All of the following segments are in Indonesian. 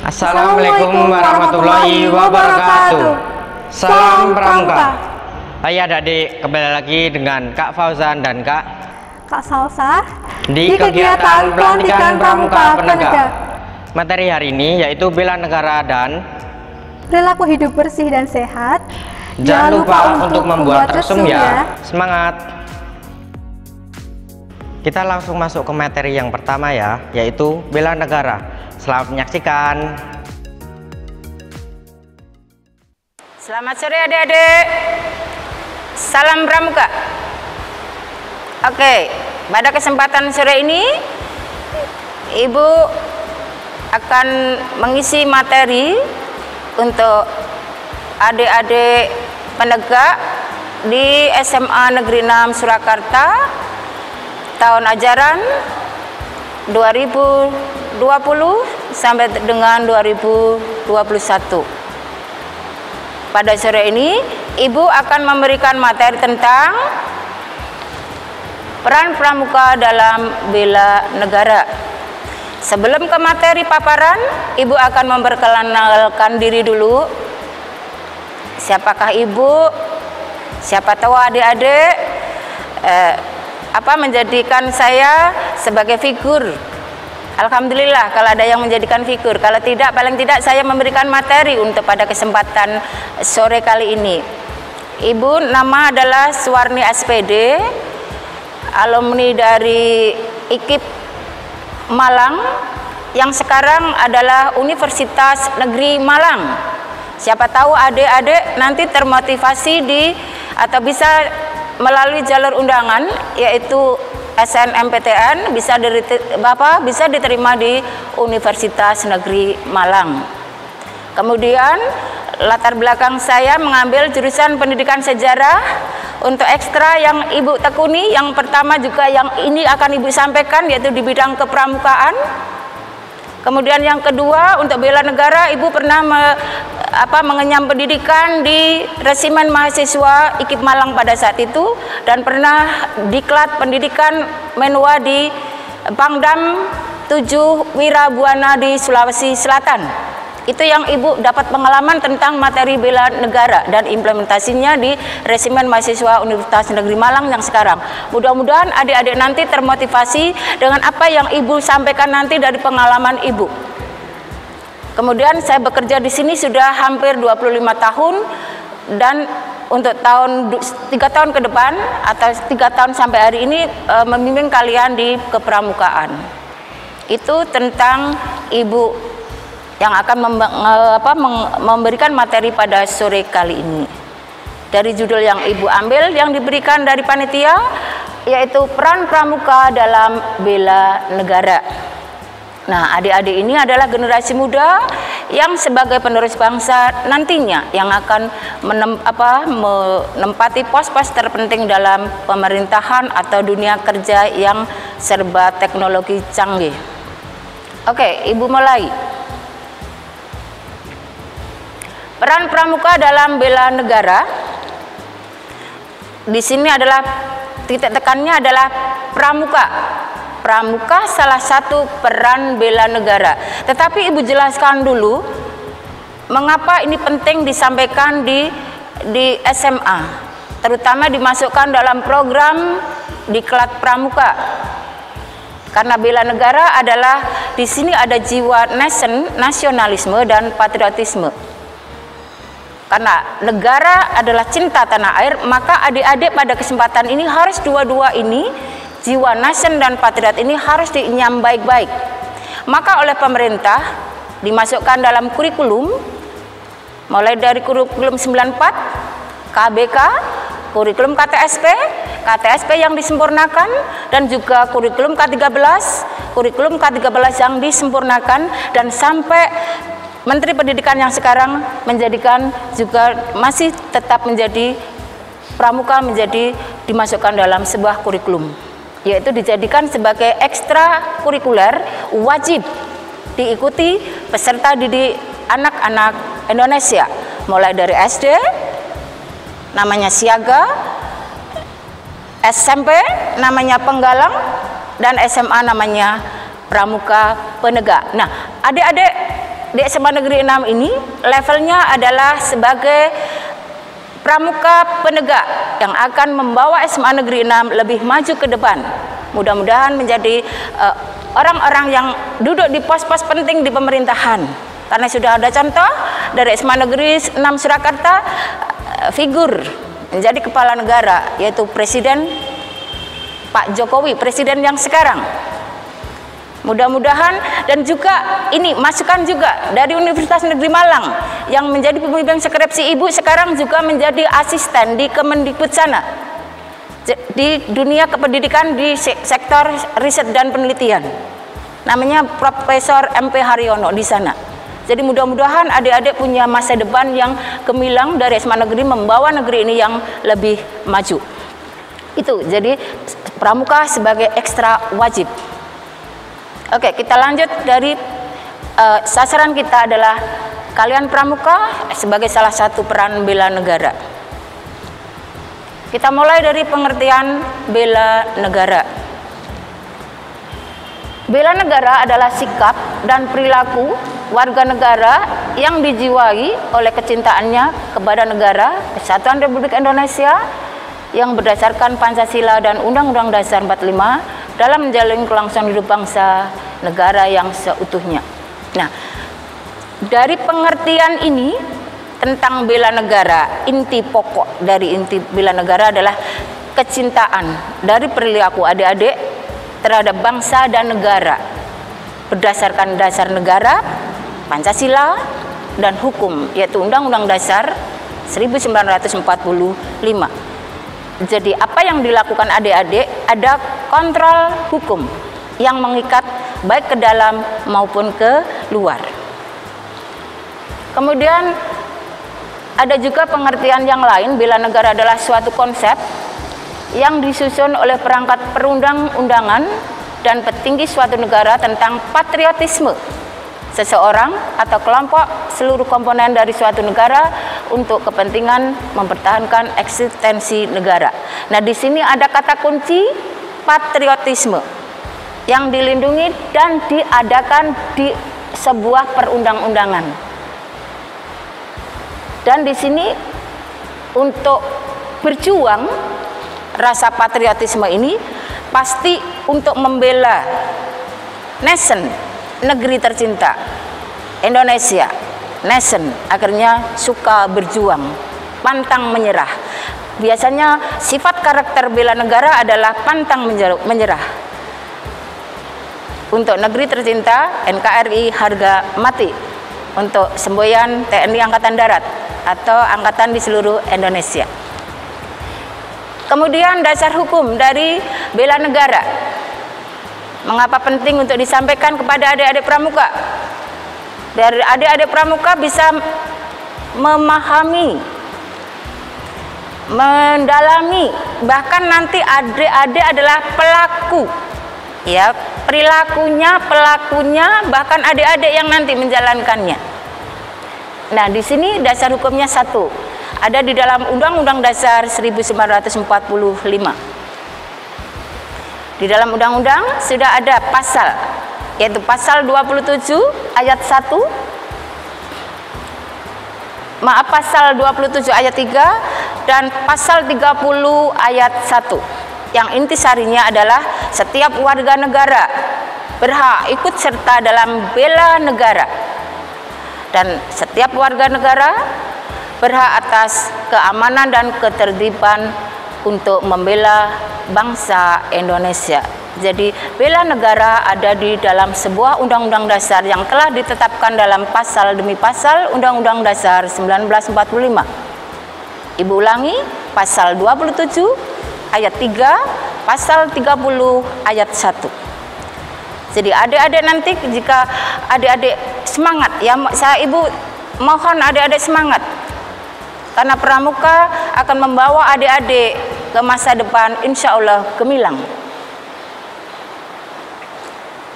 Assalamualaikum warahmatullahi wabarakatuh. Salam Pramuka. Hai adik-adik, kembali lagi dengan Kak Fauzan dan Kak Salsa di kegiatan pelantikan Pramuka Penegak. Materi hari ini yaitu bela negara dan perilaku hidup bersih dan sehat. Jangan lupa untuk membuat resume ya. Semangat. Kita langsung masuk ke materi yang pertama ya, yaitu bela negara. Selamat menyaksikan. Selamat sore adik-adik. Salam Pramuka. Oke, pada kesempatan sore ini Ibu akan mengisi materi untuk adik-adik penegak di SMA Negeri 6 Surakarta tahun ajaran 2020 sampai dengan 2021. Pada sore ini Ibu akan memberikan materi tentang peran pramuka dalam bela negara. Sebelum ke materi paparan, Ibu akan memperkenalkan diri dulu. Siapakah Ibu? Siapa tahu adik-adik apa menjadikan saya sebagai figur. Alhamdulillah kalau ada yang menjadikan figur. Kalau tidak, paling tidak saya memberikan materi untuk pada kesempatan sore kali ini. Ibu nama adalah Suwarni SPD, alumni dari IKIP Malang yang sekarang adalah Universitas Negeri Malang. Siapa tahu adik-adik nanti termotivasi atau bisa melalui jalur undangan yaitu SNMPTN bisa diterima di Universitas Negeri Malang. Kemudian latar belakang saya mengambil jurusan pendidikan sejarah. Untuk ekstra yang Ibu tekuni, yang pertama juga yang ini akan Ibu sampaikan yaitu di bidang kepramukaan. Kemudian yang kedua untuk bela negara, Ibu pernah mengenyam pendidikan di Resimen Mahasiswa IKIP Malang pada saat itu dan pernah diklat pendidikan menua di Pangdam 7 Wirabuana di Sulawesi Selatan. Itu yang Ibu dapat pengalaman tentang materi bela negara dan implementasinya di Resimen Mahasiswa Universitas Negeri Malang yang sekarang. Mudah-mudahan adik-adik nanti termotivasi dengan apa yang Ibu sampaikan nanti dari pengalaman Ibu. Kemudian saya bekerja di sini sudah hampir 25 tahun dan untuk 3 tahun ke depan atau 3 tahun sampai hari ini membimbing kalian di kepramukaan. Itu tentang Ibu yang akan memberikan materi pada sore kali ini. Dari judul yang Ibu ambil yang diberikan dari panitia yaitu peran pramuka dalam bela negara. Nah, adik-adik ini adalah generasi muda yang sebagai penerus bangsa nantinya yang akan menempati pos-pos terpenting dalam pemerintahan atau dunia kerja yang serba teknologi canggih. Oke, Ibu mulai. Peran pramuka dalam bela negara. Di sini adalah titik tekannya adalah pramuka. Pramuka salah satu peran bela negara. Tetapi Ibu jelaskan dulu mengapa ini penting disampaikan di SMA, terutama dimasukkan dalam program diklat pramuka. Karena bela negara adalah di sini ada jiwa nasionalisme dan patriotisme. Karena negara adalah cinta tanah air, maka adik-adik pada kesempatan ini harus dua-dua ini, jiwa nation dan patriot ini harus dinyam baik-baik. Maka oleh pemerintah dimasukkan dalam kurikulum, mulai dari kurikulum 94, KBK, kurikulum KTSP yang disempurnakan, dan juga kurikulum kurikulum K13 yang disempurnakan, dan sampai Menteri Pendidikan yang sekarang menjadikan juga masih tetap menjadi pramuka dimasukkan dalam sebuah kurikulum, yaitu dijadikan sebagai ekstra kurikuler wajib diikuti peserta didik anak-anak Indonesia mulai dari SD namanya siaga, SMP namanya penggalang, dan SMA namanya pramuka penegak. Nah, adik-adik di SMA Negeri 6 ini levelnya adalah sebagai pramuka penegak yang akan membawa SMA Negeri 6 lebih maju ke depan. Mudah-mudahan menjadi orang-orang yang duduk di pos-pos penting di pemerintahan. Karena sudah ada contoh dari SMA Negeri 6 Surakarta, figur menjadi kepala negara yaitu Presiden Pak Jokowi, presiden yang sekarang. Mudah-mudahan, dan juga ini masukan juga dari Universitas Negeri Malang yang menjadi pembimbing skripsi ibu sekarang juga menjadi asisten di Kemendikbud sana di dunia kependidikan di sektor riset dan penelitian. Namanya Profesor MP Haryono di sana. Jadi mudah-mudahan adik-adik punya masa depan yang gemilang dari SMA Negeri membawa negeri ini yang lebih maju. Itu jadi pramuka sebagai ekstra wajib. Oke, kita lanjut dari sasaran kita adalah kalian pramuka sebagai salah satu peran bela negara. Kita mulai dari pengertian bela negara. Bela negara adalah sikap dan perilaku warga negara yang dijiwai oleh kecintaannya kepada negara Kesatuan Republik Indonesia yang berdasarkan Pancasila dan Undang-Undang Dasar 45 dalam menjalin kelangsungan hidup bangsa negara yang seutuhnya. Nah, dari pengertian ini tentang bela negara, inti pokok dari inti bela negara adalah kecintaan dari perilaku adik-adik terhadap bangsa dan negara berdasarkan dasar negara, Pancasila, dan hukum yaitu Undang-Undang Dasar 1945. Jadi apa yang dilakukan adik-adik ada kontrol hukum yang mengikat baik ke dalam maupun ke luar. Kemudian ada juga pengertian yang lain, bela negara adalah suatu konsep yang disusun oleh perangkat perundang-undangan dan petinggi suatu negara tentang patriotisme seseorang atau kelompok seluruh komponen dari suatu negara untuk kepentingan mempertahankan eksistensi negara. Nah, di sini ada kata kunci patriotisme yang dilindungi dan diadakan di sebuah perundang-undangan. Dan di sini untuk berjuang rasa patriotisme ini pasti untuk membela nation, negeri tercinta Indonesia, nation, akhirnya suka berjuang, pantang menyerah. Biasanya sifat karakter bela negara adalah pantang menyerah. Untuk negeri tercinta, NKRI harga mati. Untuk semboyan TNI Angkatan Darat atau angkatan di seluruh Indonesia. Kemudian dasar hukum dari bela negara. Mengapa penting untuk disampaikan kepada adik-adik pramuka? Dari adik-adik pramuka bisa memahami, mendalami, bahkan nanti adik-adik adalah pelaku. Ya, perilakunya, pelakunya, bahkan adik-adik yang nanti menjalankannya. Nah, di sini dasar hukumnya satu. Ada di dalam Undang-Undang Dasar 1945. Di dalam undang-undang sudah ada pasal, yaitu pasal 27 ayat 1. Pasal 27 ayat 3 dan pasal 30 ayat 1. Yang intisarinya adalah setiap warga negara berhak ikut serta dalam bela negara. Dan setiap warga negara berhak atas keamanan dan ketertiban untuk membela bangsa Indonesia. Jadi bela negara ada di dalam sebuah undang-undang dasar yang telah ditetapkan dalam pasal demi pasal Undang-Undang Dasar 1945. Ibu ulangi, pasal 27 ayat 3, pasal 30 ayat 1. Jadi adik-adik nanti jika adik-adik semangat, ya ibu mohon adik-adik semangat. Karena pramuka akan membawa adik-adik ke masa depan insya Allah gemilang.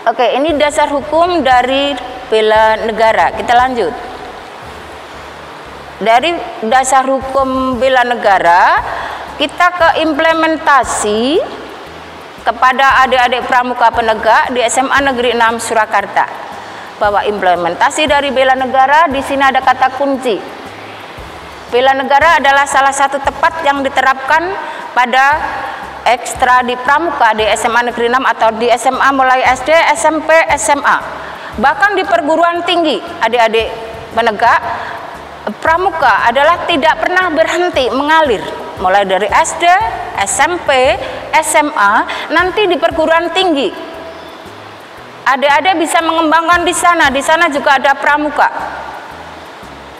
Oke, ini dasar hukum dari bela negara. Kita lanjut. Dari dasar hukum bela negara, kita ke implementasi kepada adik-adik pramuka penegak di SMA Negeri 6 Surakarta. bahwa implementasi dari bela negara di sini ada kata kunci. Bela negara adalah salah satu tempat yang diterapkan pada ekstra di pramuka di SMA Negeri 6 atau di SMA mulai SD, SMP, SMA. Bahkan di perguruan tinggi, adik-adik penegak, pramuka adalah tidak pernah berhenti mengalir. Mulai dari SD, SMP, SMA, nanti di perguruan tinggi. Adik-adik bisa mengembangkan di sana. Di sana juga ada pramuka.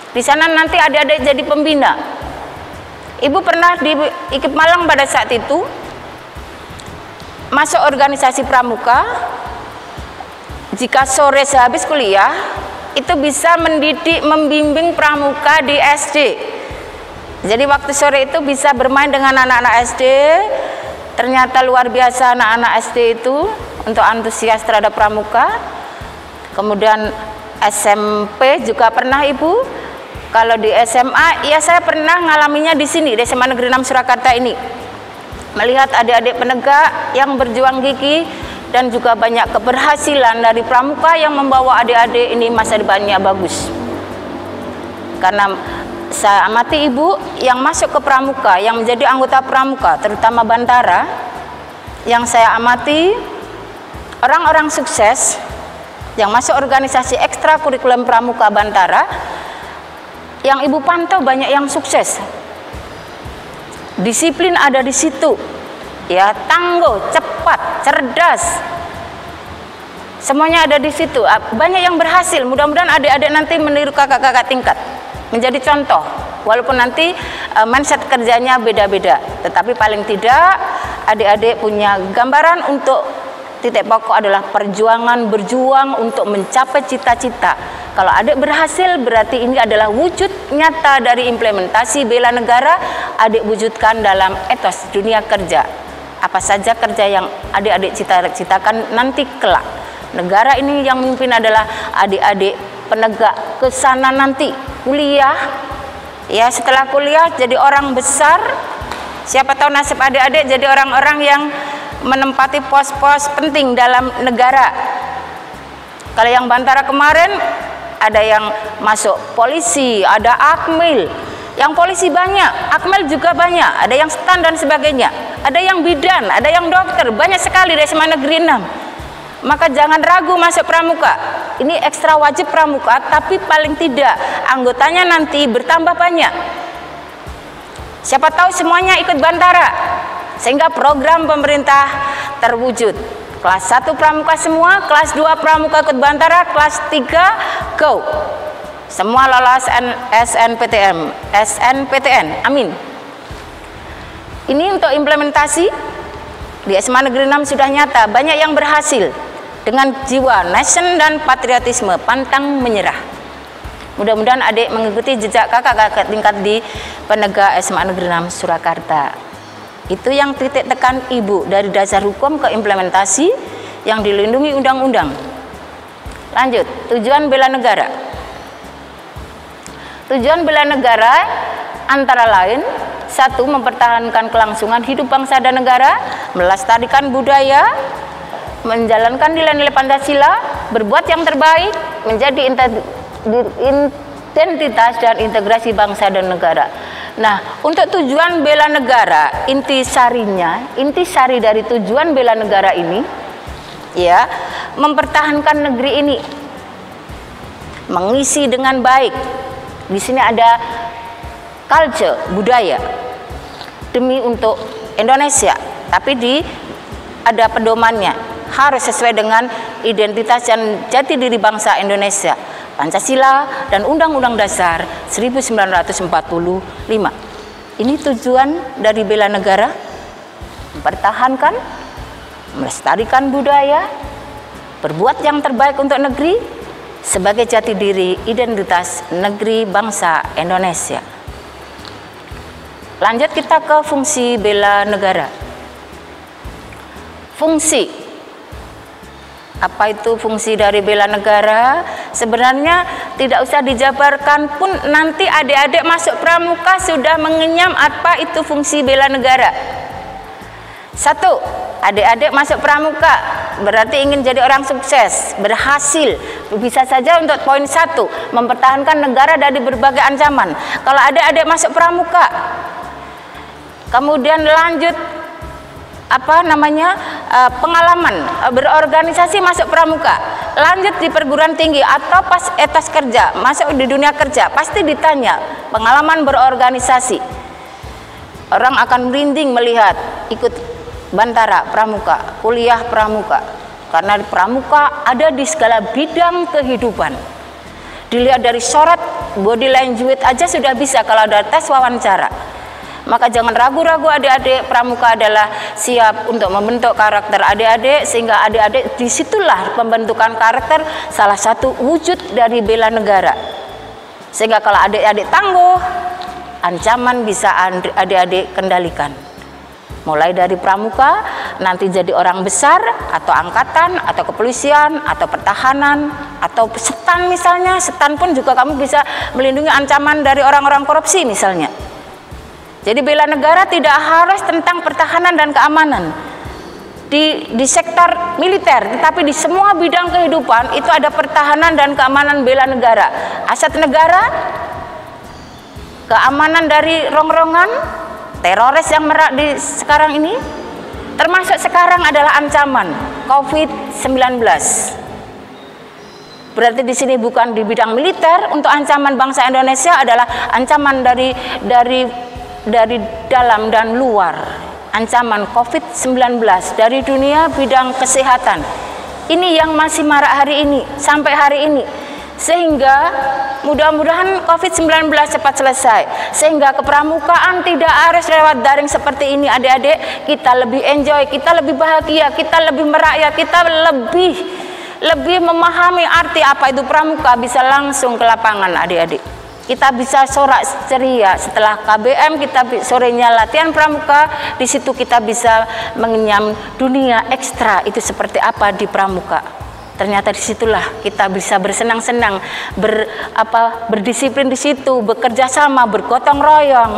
Di sana nanti adik-adik jadi pembina. Ibu pernah di IKIP Malang pada saat itu masuk organisasi pramuka. Jika sore sehabis kuliah itu bisa mendidik, membimbing pramuka di SD. Jadi waktu sore itu bisa bermain dengan anak-anak SD. Ternyata luar biasa anak-anak SD itu untuk antusias terhadap pramuka. Kemudian SMP juga pernah Ibu. Kalau di SMA, ya saya pernah ngalaminya di sini, di SMA Negeri 6 Surakarta ini. Melihat adik-adik penegak yang berjuang gigih dan juga banyak keberhasilan dari pramuka yang membawa adik-adik ini masa depannya bagus. Karena saya amati Ibu yang masuk ke pramuka, yang menjadi anggota pramuka, terutama Bantara, yang saya amati orang-orang sukses yang masuk organisasi ekstrakurikuler pramuka Bantara, yang Ibu pantau banyak yang sukses. Disiplin ada di situ, ya, tangguh, cepat, cerdas, semuanya ada di situ. Banyak yang berhasil. Mudah-mudahan adik-adik nanti meniru kakak-kakak tingkat, menjadi contoh. Walaupun nanti mindset kerjanya beda-beda, tetapi paling tidak adik-adik punya gambaran untuk titik pokok adalah perjuangan, berjuang untuk mencapai cita-cita. Kalau adik berhasil berarti ini adalah wujud nyata dari implementasi bela negara adik wujudkan dalam etos dunia kerja. Apa saja kerja yang adik-adik cita-citakan nanti kelak. Negara ini yang memimpin adalah adik-adik penegak ke sana nanti kuliah. Ya, setelah kuliah jadi orang besar. Siapa tahu nasib adik-adik jadi orang-orang yang menempati pos-pos penting dalam negara. Kalau yang Bantara kemarin ada yang masuk polisi, ada akmil. Yang polisi banyak, akmil juga banyak, ada yang stan dan sebagainya. Ada yang bidan, ada yang dokter, banyak sekali dari SMA Negeri 6. Maka jangan ragu masuk pramuka. Ini ekstra wajib pramuka, tapi paling tidak anggotanya nanti bertambah banyak. Siapa tahu semuanya ikut Bantara, sehingga program pemerintah terwujud. Kelas 1 pramuka semua, kelas 2 pramuka ikut Bantara, kelas 3 go. Semua lolos SNPTN. Amin. Ini untuk implementasi di SMA Negeri 6 sudah nyata, banyak yang berhasil dengan jiwa nation dan patriotisme, pantang menyerah. Mudah-mudahan adik mengikuti jejak kakak-kakak tingkat di penegak SMA Negeri 6 Surakarta. Itu yang titik tekan Ibu dari dasar hukum ke implementasi yang dilindungi undang-undang. Lanjut, tujuan bela negara. Tujuan bela negara antara lain 1. Mempertahankan kelangsungan hidup bangsa dan negara, melestarikan budaya, menjalankan nilai-nilai Pancasila, berbuat yang terbaik, menjadi identitas dan integrasi bangsa dan negara. Nah, untuk tujuan bela negara, inti sari dari tujuan bela negara ini, ya, mempertahankan negeri ini, mengisi dengan baik. Di sini ada culture, budaya, demi untuk Indonesia, tapi ada pedomannya, harus sesuai dengan identitas dan jati diri bangsa Indonesia. Pancasila dan Undang-Undang Dasar 1945. Ini tujuan dari bela negara, mempertahankan, melestarikan budaya, berbuat yang terbaik untuk negeri sebagai jati diri identitas negeri bangsa Indonesia. Lanjut kita ke fungsi bela negara. Fungsi. Apa itu fungsi dari bela negara? Sebenarnya tidak usah dijabarkan pun nanti adik-adik masuk pramuka sudah mengenyam apa itu fungsi bela negara. 1. Adik-adik masuk pramuka berarti ingin jadi orang sukses, berhasil, Bisa saja untuk poin 1, mempertahankan negara dari berbagai ancaman. Kalau adik-adik masuk pramuka, kemudian lanjut pengalaman berorganisasi masuk pramuka, lanjut di perguruan tinggi atau pas etos kerja, masuk di dunia kerja, pasti ditanya pengalaman berorganisasi. Orang akan merinding melihat ikut Bantara pramuka, kuliah pramuka, karena pramuka ada di segala bidang kehidupan. Dilihat dari sorot body language aja sudah bisa kalau ada tes wawancara. Maka jangan ragu-ragu adik-adik, pramuka adalah siap untuk membentuk karakter adik-adik, sehingga adik-adik disitulah pembentukan karakter salah satu wujud dari bela negara. Sehingga kalau adik-adik tangguh, ancaman bisa adik-adik kendalikan. Mulai dari pramuka, nanti jadi orang besar, atau angkatan, atau kepolisian, atau pertahanan, atau setan misalnya. Setan pun juga kamu bisa melindungi ancaman dari orang-orang korupsi misalnya. Jadi bela negara tidak harus tentang pertahanan dan keamanan di sektor militer, tetapi di semua bidang kehidupan itu ada pertahanan dan keamanan bela negara. Aset negara, keamanan dari rongrongan, teroris yang merak di sekarang ini, termasuk sekarang adalah ancaman COVID-19. Berarti di sini bukan di bidang militer. Untuk ancaman bangsa Indonesia adalah ancaman dari dalam dan luar. Ancaman COVID-19 dari dunia bidang kesehatan. Ini yang masih marak hari ini, sampai hari ini. Sehingga mudah-mudahan COVID-19 cepat selesai. Sehingga kepramukaan tidak harus lewat daring seperti ini adik-adik. Kita lebih enjoy, kita lebih bahagia, kita lebih merakyat, kita lebih memahami arti apa itu pramuka, bisa langsung ke lapangan adik-adik. Kita bisa sorak ceria setelah KBM, kita sorenya latihan pramuka, di situ kita bisa mengenyam dunia ekstra itu seperti apa di pramuka. Ternyata disitulah kita bisa bersenang-senang, berdisiplin di situ, bekerja sama, bergotong royong,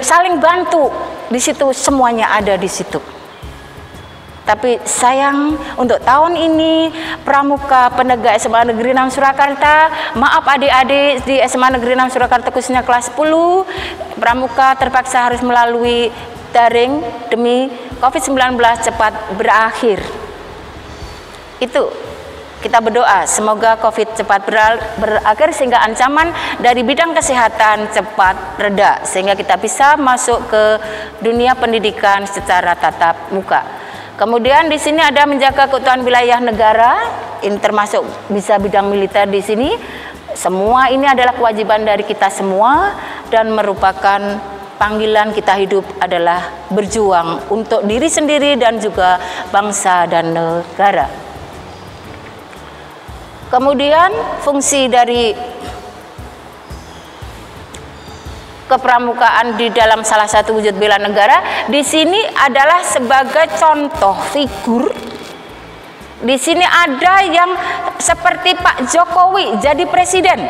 saling bantu. Di situ semuanya ada di situ. Tapi sayang untuk tahun ini pramuka penegak SMA Negeri 6 Surakarta, maaf adik-adik di SMA Negeri 6 Surakarta khususnya kelas 10, pramuka terpaksa harus melalui daring demi COVID-19 cepat berakhir. Itu kita berdoa semoga COVID cepat berakhir sehingga ancaman dari bidang kesehatan cepat reda, sehingga kita bisa masuk ke dunia pendidikan secara tatap muka. Kemudian di sini ada menjaga keutuhan wilayah negara, ini termasuk bisa bidang militer di sini. Semua ini adalah kewajiban dari kita semua dan merupakan panggilan kita hidup adalah berjuang untuk diri sendiri dan juga bangsa dan negara. Kemudian fungsi dari kepramukaan di dalam salah satu wujud bela negara di sini adalah sebagai contoh figur. Di sini ada yang seperti Pak Jokowi jadi presiden,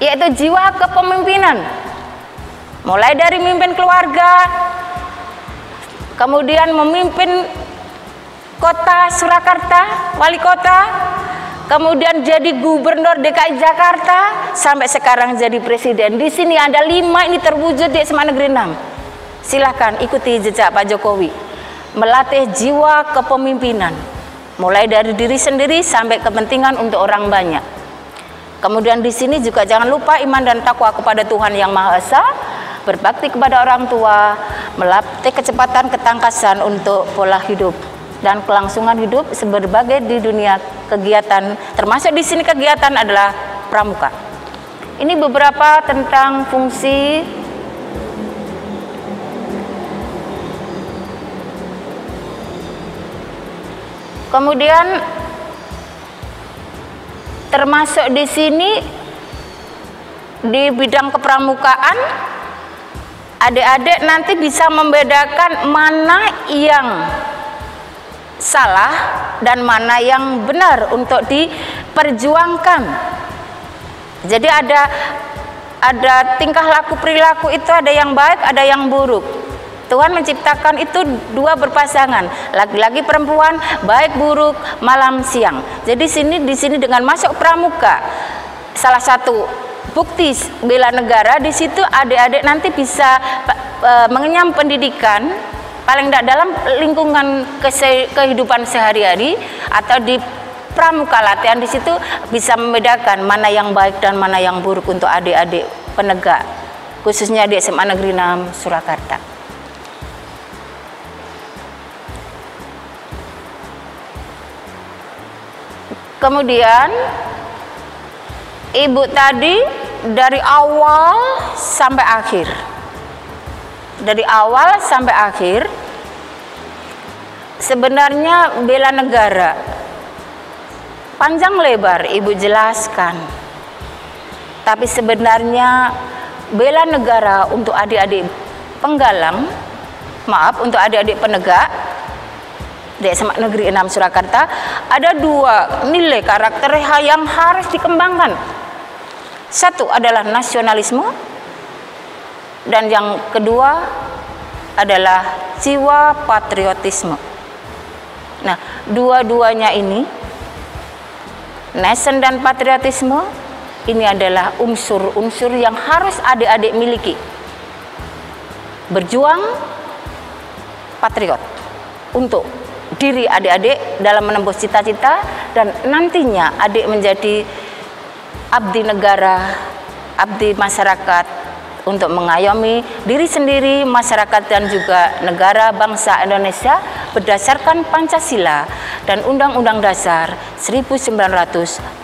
yaitu jiwa kepemimpinan. Mulai dari memimpin keluarga, kemudian memimpin kota Surakarta, wali kota, kemudian jadi gubernur DKI Jakarta, sampai sekarang jadi presiden. Di sini ada 5 ini terwujud di SMA Negeri 6. Silahkan ikuti jejak Pak Jokowi, melatih jiwa kepemimpinan, mulai dari diri sendiri sampai kepentingan untuk orang banyak. Kemudian di sini juga jangan lupa iman dan takwa kepada Tuhan Yang Maha Esa, berbakti kepada orang tua, melatih kecepatan ketangkasan untuk pola hidup dan kelangsungan hidup berbagai di dunia kegiatan, termasuk di sini kegiatan adalah pramuka. Ini beberapa tentang fungsi kemudian termasuk di sini di bidang kepramukaan adik-adik nanti bisa membedakan mana yang salah dan mana yang benar untuk diperjuangkan. Jadi ada tingkah laku perilaku itu ada yang baik, ada yang buruk. Tuhan menciptakan itu dua berpasangan, laki-laki perempuan, baik buruk, malam siang. Jadi di sini dengan masuk pramuka, salah satu bukti bela negara, di situ adik-adik nanti bisa mengenyam pendidikan paling tidak dalam lingkungan kehidupan sehari-hari atau di pramuka latihan. Di situ bisa membedakan mana yang baik dan mana yang buruk untuk adik-adik penegak, khususnya di SMA Negeri 6 Surakarta. Kemudian ibu tadi dari awal sampai akhir, sebenarnya bela negara panjang lebar ibu jelaskan, tapi sebenarnya bela negara untuk adik-adik penggalang, untuk adik-adik penegak di SMA Negeri 6 Surakarta ada dua nilai karakter yang harus dikembangkan. Satu adalah nasionalisme, dan yang kedua adalah jiwa patriotisme. Nah, dua-duanya ini, nation dan patriotisme, ini adalah unsur-unsur yang harus adik-adik miliki. Berjuang patriot untuk diri adik-adik dalam menembus cita-cita, dan nantinya adik menjadi abdi negara, abdi masyarakat untuk mengayomi diri sendiri, masyarakat, dan juga negara bangsa Indonesia berdasarkan Pancasila dan Undang-Undang Dasar 1945.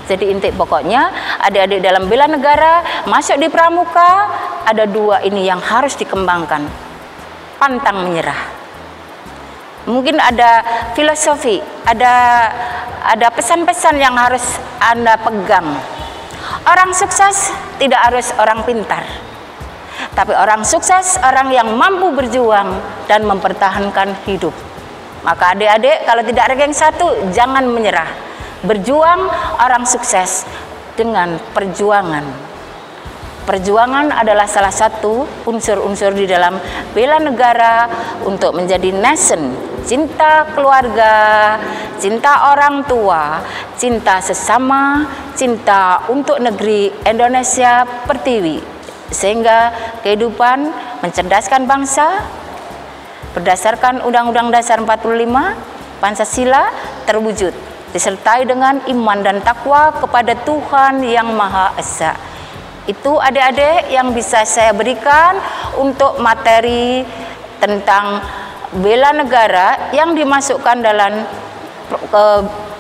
Jadi inti pokoknya adik-adik dalam bela negara masuk di pramuka, ada dua ini yang harus dikembangkan. Pantang menyerah. Mungkin ada filosofi, ada pesan-pesan yang harus Anda pegang. Orang sukses tidak harus orang pintar, tapi orang sukses orang yang mampu berjuang dan mempertahankan hidup. Maka adik-adik kalau tidak ranking 1 jangan menyerah. Berjuang orang sukses dengan perjuangan. Perjuangan adalah salah satu unsur-unsur di dalam bela negara untuk menjadi nation, cinta keluarga, cinta orang tua, cinta sesama, cinta untuk negeri Indonesia Pertiwi, sehingga kehidupan mencerdaskan bangsa berdasarkan Undang-Undang Dasar 45, Pancasila terwujud, disertai dengan iman dan takwa kepada Tuhan Yang Maha Esa. Itu adik-adik yang bisa saya berikan untuk materi tentang bela negara yang dimasukkan dalam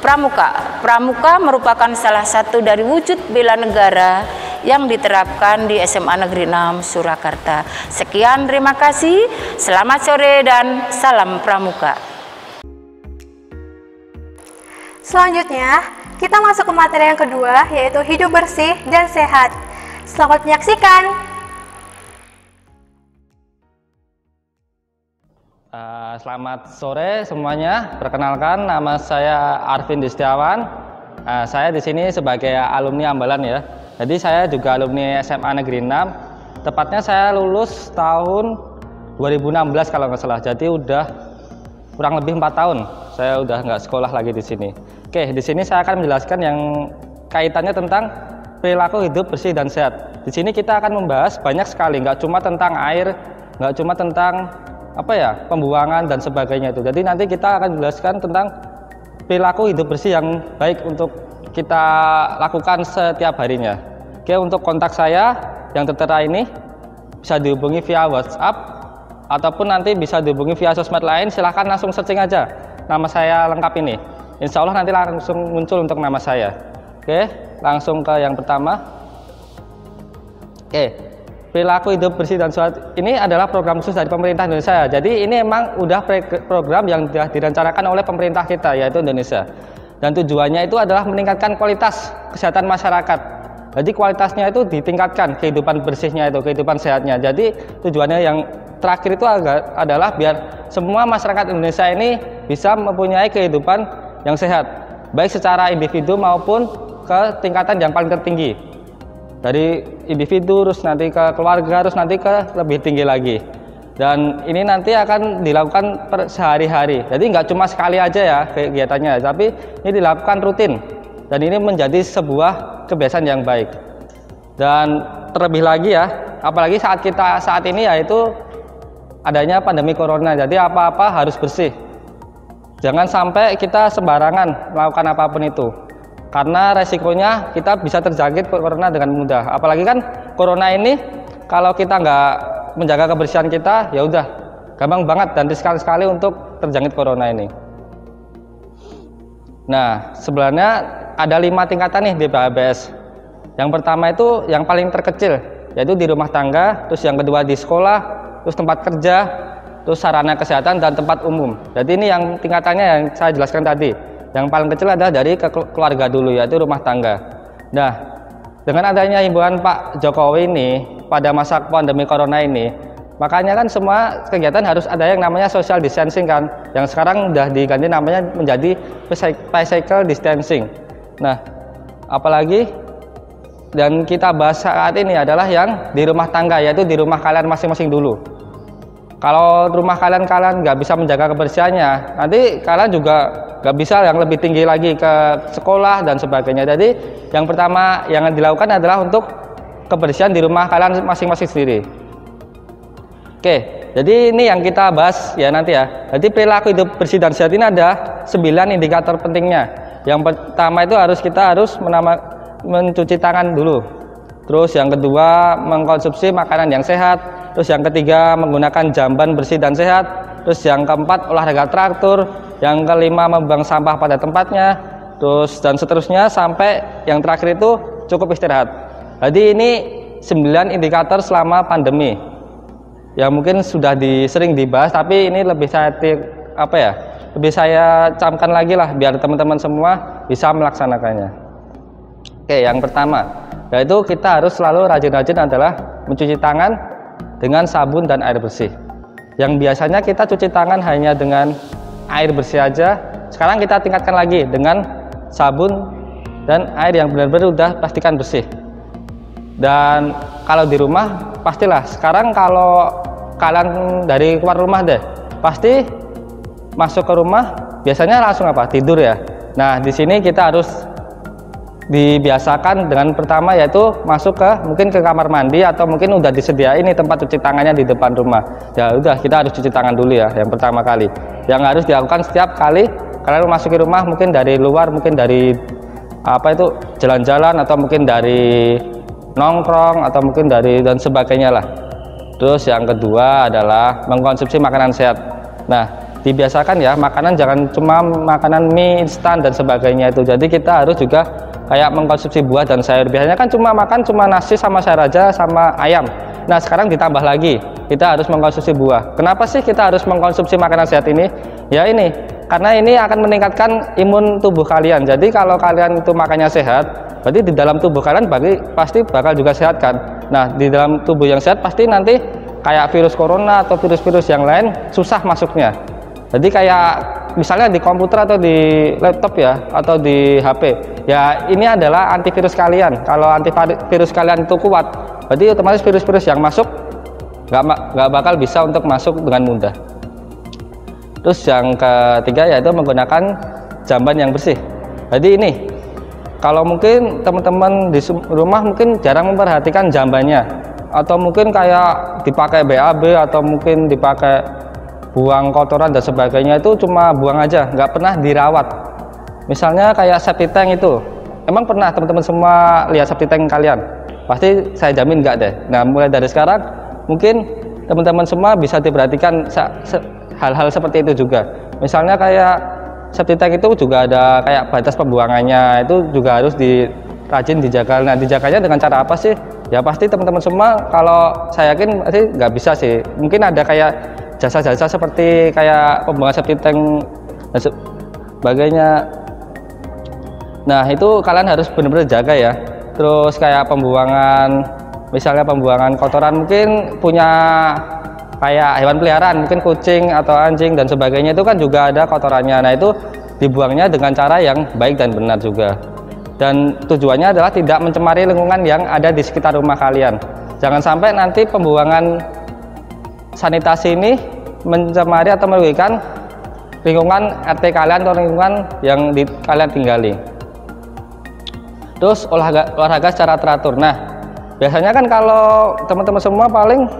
pramuka. Pramuka merupakan salah satu dari wujud bela negara yang diterapkan di SMA Negeri 6 Surakarta. Sekian, terima kasih. Selamat sore dan salam pramuka. Selanjutnya, kita masuk ke materi yang kedua, yaitu hidup bersih dan sehat. Selamat menyaksikan. Selamat sore semuanya. Perkenalkan, nama saya Arvin Distiawan. Saya di sini sebagai alumni Ambalan ya. Jadi saya juga alumni SMA Negeri 6. Tepatnya saya lulus tahun 2016 kalau nggak salah. Jadi udah kurang lebih 4 tahun. Saya udah nggak sekolah lagi di sini. Oke, di sini saya akan menjelaskan yang kaitannya tentang perilaku hidup bersih dan sehat. Di sini kita akan membahas banyak sekali, nggak cuma tentang air, nggak cuma tentang pembuangan dan sebagainya itu. Jadi nanti kita akan menjelaskan tentang perilaku hidup bersih yang baik untuk kita lakukan setiap harinya. Oke, untuk kontak saya yang tertera ini bisa dihubungi via WhatsApp ataupun nanti bisa dihubungi via sosmed lain. Silahkan langsung searching aja nama saya lengkap ini. Insya Allah nanti langsung muncul untuk nama saya. Oke, langsung ke yang pertama. Oke, perilaku hidup bersih dan sehat ini adalah program khusus dari pemerintah Indonesia. Jadi ini memang udah program yang sudah direncanakan oleh pemerintah kita, yaitu Indonesia. Dan tujuannya itu adalah meningkatkan kualitas kesehatan masyarakat. Jadi kualitasnya itu ditingkatkan, kehidupan bersihnya itu, kehidupan sehatnya. Jadi tujuannya yang terakhir itu adalah biar semua masyarakat Indonesia ini bisa mempunyai kehidupan yang sehat, baik secara individu maupun ke tingkatan yang paling tertinggi. Dari individu terus nanti ke keluarga, terus nanti ke lebih tinggi lagi. Dan ini nanti akan dilakukan sehari-hari. Jadi nggak cuma sekali aja ya kegiatannya, tapi ini dilakukan rutin. Dan ini menjadi sebuah kebiasaan yang baik. Dan terlebih lagi ya, apalagi saat ini yaitu adanya pandemi corona. Jadi apa-apa harus bersih. Jangan sampai kita sembarangan melakukan apapun itu. Karena resikonya kita bisa terjangkit corona dengan mudah. Apalagi kan corona ini kalau kita nggak menjaga kebersihan kita, ya udah gampang banget dan riskan sekali untuk terjangkit corona ini. Nah, sebenarnya ada 5 tingkatan nih di PHBS. Yang pertama itu yang paling terkecil, yaitu di rumah tangga, terus yang kedua di sekolah, terus tempat kerja, terus sarana kesehatan dan tempat umum. Jadi ini yang tingkatannya yang saya jelaskan tadi. Yang paling kecil adalah dari keluarga dulu, yaitu rumah tangga. Nah, dengan adanya himbauan Pak Jokowi ini pada masa pandemi corona ini, makanya kan semua kegiatan harus ada yang namanya social distancing kan, yang sekarang udah diganti namanya menjadi physical distancing. Nah, apalagi dan kita bahas saat ini adalah yang di rumah tangga, yaitu di rumah kalian masing-masing dulu. Kalau rumah kalian nggak bisa menjaga kebersihannya, nanti kalian juga nggak bisa yang lebih tinggi lagi ke sekolah dan sebagainya. Jadi yang pertama yang dilakukan adalah untuk kebersihan di rumah kalian masing-masing sendiri. Oke, jadi ini yang kita bahas ya nanti ya. Jadi perilaku hidup bersih dan sehat ini ada 9 indikator pentingnya. Yang pertama itu kita harus mencuci tangan dulu. Terus yang kedua mengkonsumsi makanan yang sehat. Terus yang ketiga menggunakan jamban bersih dan sehat. Terus yang keempat olahraga teratur. Yang kelima membuang sampah pada tempatnya. Terus dan seterusnya sampai yang terakhir itu cukup istirahat. Jadi ini 9 indikator selama pandemi. Ya mungkin sudah sering dibahas, tapi ini lebih saya camkan lagi lah biar teman-teman semua bisa melaksanakannya. Oke, yang pertama yaitu kita harus selalu rajin-rajin adalah mencuci tangan dengan sabun dan air bersih. Yang biasanya kita cuci tangan hanya dengan air bersih aja, sekarang kita tingkatkan lagi dengan sabun dan air yang benar-benar udah pastikan bersih. Dan kalau di rumah pastilah sekarang kalau kalian dari keluar rumah deh, pasti masuk ke rumah biasanya langsung tidur ya. Nah, di sini kita harus dibiasakan dengan pertama yaitu masuk mungkin ke kamar mandi atau mungkin udah disediain ini tempat cuci tangannya di depan rumah. Ya udah kita harus cuci tangan dulu ya yang pertama kali. Yang harus dilakukan setiap kali kalian memasuki rumah, mungkin dari luar, mungkin dari jalan-jalan atau mungkin dari nongkrong atau mungkin dari dan sebagainya lah. Terus yang kedua adalah mengkonsumsi makanan sehat. Nah, dibiasakan ya makanan jangan cuma makanan mie instan dan sebagainya itu. Jadi kita harus juga kayak mengkonsumsi buah dan sayur. Biasanya kan cuma nasi sama sayur aja sama ayam. Nah, sekarang ditambah lagi kita harus mengkonsumsi buah. Kenapa sih kita harus mengkonsumsi makanan sehat ini? Ya ini, karena ini akan meningkatkan imun tubuh kalian. Jadi kalau kalian itu makannya sehat, berarti di dalam tubuh kalian pasti bakal juga sehat kan. Nah, di dalam tubuh yang sehat pasti nanti kayak virus corona atau virus-virus yang lain susah masuknya. Jadi kayak misalnya di komputer atau di laptop ya, atau di HP ya, ini adalah antivirus kalian. Kalau antivirus kalian itu kuat, berarti otomatis virus-virus yang masuk nggak bakal bisa untuk masuk dengan mudah. Terus yang ketiga yaitu menggunakan jamban yang bersih. Jadi ini kalau mungkin teman-teman di rumah mungkin jarang memperhatikan jambannya, atau mungkin kayak dipakai BAB atau mungkin dipakai buang kotoran dan sebagainya, itu cuma buang aja, nggak pernah dirawat. Misalnya kayak septic tank itu, emang pernah teman-teman semua lihat septic tank kalian? Pasti saya jamin nggak deh. Nah, mulai dari sekarang mungkin teman-teman semua bisa diperhatikan hal-hal seperti itu juga. Misalnya kayak septic tank itu juga ada kayak batas pembuangannya, itu juga harus rajin dijaga. Nah, dijaganya dengan cara apa sih? Ya pasti teman-teman semua, kalau saya yakin pasti nggak bisa sih. Mungkin ada kayak jasa-jasa seperti kayak pembuangan septic tank dan sebagainya. Nah, itu kalian harus benar-benar jaga ya. Terus kayak pembuangan, misalnya pembuangan kotoran, mungkin punya kayak hewan peliharaan, mungkin kucing atau anjing dan sebagainya, itu kan juga ada kotorannya. Nah, itu dibuangnya dengan cara yang baik dan benar juga. Dan tujuannya adalah tidak mencemari lingkungan yang ada di sekitar rumah kalian. Jangan sampai nanti pembuangan sanitasi ini mencemari atau merugikan lingkungan RT kalian atau lingkungan yang kalian tinggali. Terus olahraga secara teratur. Nah, biasanya kan kalau teman-teman semua paling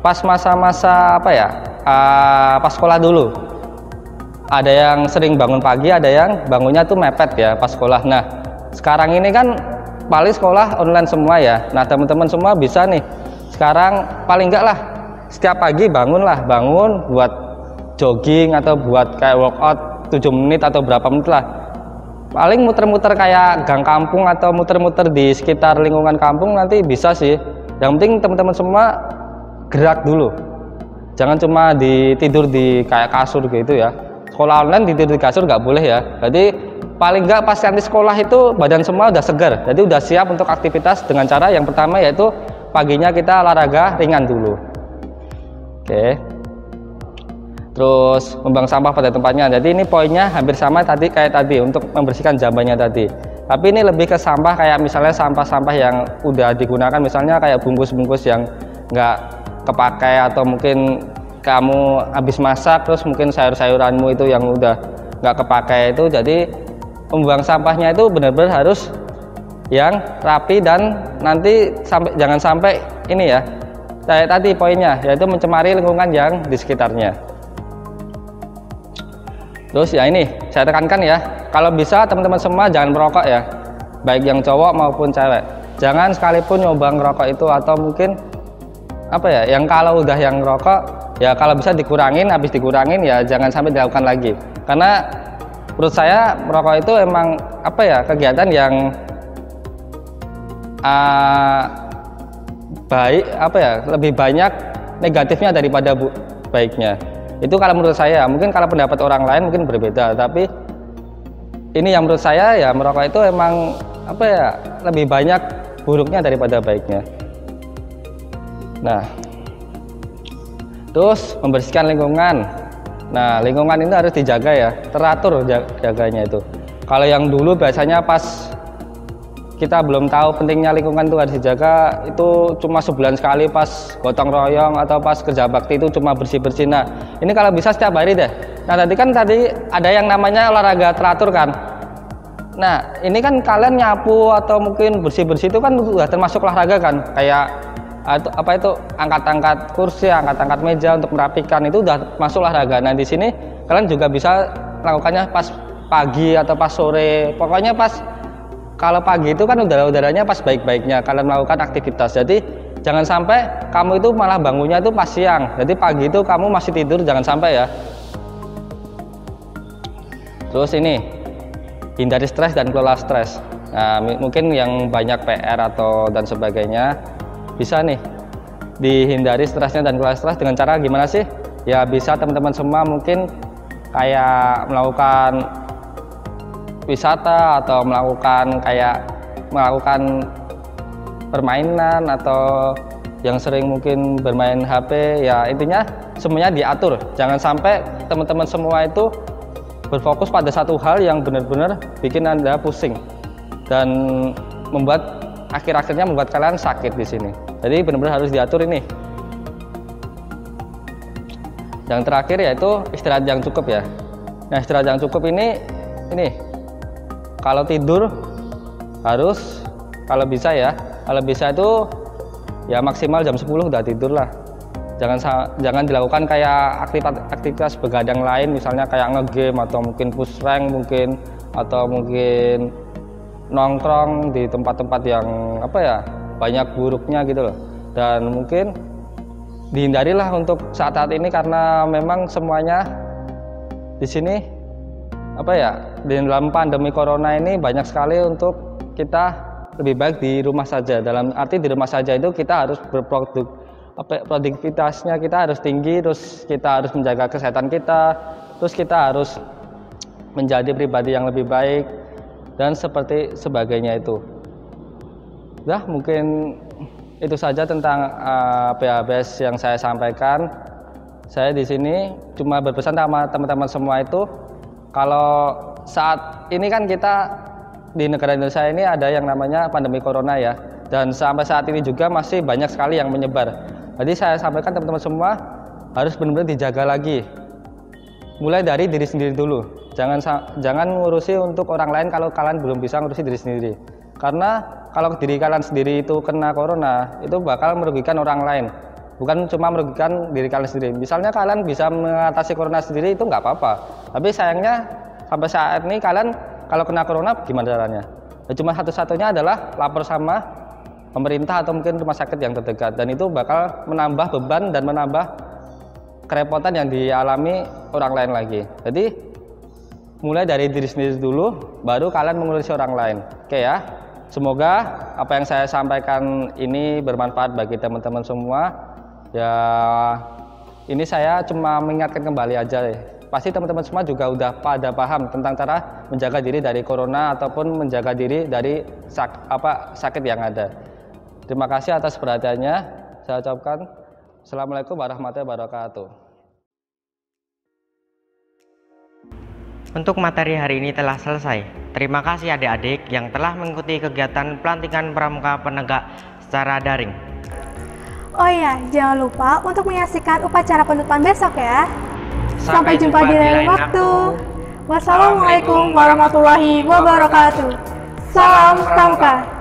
pas masa-masa pas sekolah dulu, ada yang sering bangun pagi, ada yang bangunnya tuh mepet ya pas sekolah. Nah, sekarang ini kan paling sekolah online semua ya. Nah, teman-teman semua bisa nih sekarang paling enggak lah setiap pagi bangun buat jogging atau buat kayak workout 7 menit atau berapa menit lah, paling muter-muter kayak gang kampung atau muter-muter di sekitar lingkungan kampung nanti bisa sih. Yang penting teman-teman semua gerak dulu, jangan cuma tidur di kayak kasur gitu ya. Sekolah online tidur di kasur nggak boleh ya. Jadi paling nggak pas nanti sekolah itu badan semua udah segar, jadi udah siap untuk aktivitas dengan cara yang pertama yaitu paginya kita olahraga ringan dulu. Oke. Terus membuang sampah pada tempatnya. Jadi ini poinnya hampir sama kayak tadi untuk membersihkan jambannya tadi. Tapi ini lebih ke sampah kayak misalnya sampah-sampah yang udah digunakan, misalnya kayak bungkus-bungkus yang nggak kepakai atau mungkin kamu habis masak terus mungkin sayur-sayuranmu itu yang udah nggak kepakai itu. Jadi membuang sampahnya itu benar-benar harus yang rapi dan nanti jangan sampai ini ya. Kayak tadi poinnya yaitu mencemari lingkungan yang di sekitarnya. Terus ya ini saya tekankan ya, kalau bisa teman-teman semua jangan merokok ya, baik yang cowok maupun cewek. Jangan sekalipun nyoba ngerokok itu, atau mungkin yang kalau udah yang ngerokok ya kalau bisa dikurangin, habis dikurangin ya jangan sampai dilakukan lagi. Karena menurut saya merokok itu emang kegiatan yang baik lebih banyak negatifnya daripada baiknya. Itu kalau menurut saya. Mungkin kalau pendapat orang lain mungkin berbeda, tapi ini yang menurut saya ya merokok itu emang lebih banyak buruknya daripada baiknya. Nah, terus membersihkan lingkungan. Nah, lingkungan ini harus dijaga ya, teratur jaganya itu. Kalau yang dulu biasanya pas kita belum tahu pentingnya lingkungan itu harus dijaga, itu cuma sebulan sekali pas gotong royong atau pas kerja bakti itu cuma bersih-bersih. Nah, ini kalau bisa setiap hari deh. Nah, tadi ada yang namanya olahraga teratur kan. Nah, ini kan kalian nyapu atau mungkin bersih-bersih itu kan udah termasuk olahraga kan. Kayak angkat-angkat kursi, angkat-angkat meja untuk merapikan, itu udah masuk olahraga. Nah, di sini kalian juga bisa melakukannya pas pagi atau pas sore. Pokoknya kalau pagi itu kan udaranya pas baik-baiknya kalian melakukan aktivitas. Jadi jangan sampai kamu itu malah bangunnya itu pas siang. Jadi pagi itu kamu masih tidur, jangan sampai ya. Terus ini hindari stres dan kelola stres. Nah, mungkin yang banyak PR dan sebagainya bisa nih dihindari stresnya dan kelola stres dengan cara gimana sih? Ya bisa teman-teman semua mungkin kayak melakukan wisata atau melakukan permainan, atau yang sering mungkin bermain HP ya. Intinya semuanya diatur, jangan sampai teman-teman semua itu berfokus pada satu hal yang benar-benar bikin Anda pusing dan akhir-akhirnya membuat kalian sakit di sini. Jadi benar-benar harus diatur ini. Yang terakhir yaitu istirahat yang cukup ya. Nah, istirahat yang cukup ini kalau tidur harus, kalau bisa itu ya maksimal jam 10 udah tidur lah. Jangan dilakukan kayak aktivitas begadang lain, misalnya kayak ngegame atau mungkin push rank atau mungkin nongkrong di tempat-tempat yang banyak buruknya gitu loh. Dan mungkin dihindarilah untuk saat ini, karena memang semuanya di sini di dalam pandemi corona ini banyak sekali untuk kita lebih baik di rumah saja. Dalam arti di rumah saja itu kita harus produktivitasnya kita harus tinggi, terus kita harus menjaga kesehatan kita, terus kita harus menjadi pribadi yang lebih baik dan seperti sebagainya itu. Nah, mungkin itu saja tentang PHBS yang saya sampaikan. Saya di sini cuma berpesan sama teman-teman semua itu, kalau saat ini kan kita di negara Indonesia ini ada yang namanya pandemi corona ya, dan sampai saat ini juga masih banyak sekali yang menyebar. Jadi saya sampaikan teman-teman semua harus benar-benar dijaga lagi. Mulai dari diri sendiri dulu. Jangan ngurusi untuk orang lain kalau kalian belum bisa ngurusi diri sendiri. Karena kalau diri kalian sendiri itu kena corona, itu bakal merugikan orang lain. Bukan cuma merugikan diri kalian sendiri. Misalnya kalian bisa mengatasi corona sendiri itu nggak apa-apa. Tapi sayangnya sampai saat ini kalian kalau kena corona gimana caranya? Ya, cuma satu-satunya adalah lapor sama pemerintah atau mungkin rumah sakit yang terdekat. Dan itu bakal menambah beban dan menambah kerepotan yang dialami orang lain lagi. Jadi mulai dari diri sendiri dulu, baru kalian mengurusi orang lain. Oke ya. Semoga apa yang saya sampaikan ini bermanfaat bagi teman-teman semua. Ya, ini saya cuma mengingatkan kembali aja. Pasti teman-teman semua juga udah pada paham tentang cara menjaga diri dari corona ataupun menjaga diri dari sakit yang ada. Terima kasih atas perhatiannya. Saya ucapkan Assalamualaikum warahmatullahi wabarakatuh. Untuk materi hari ini telah selesai. Terima kasih adik-adik yang telah mengikuti kegiatan pelantikan pramuka penegak secara daring. Oh iya, jangan lupa untuk menyaksikan upacara penutupan besok ya. Sampai jumpa di lain waktu. Wassalamualaikum warahmatullahi wabarakatuh. Salam Pramuka.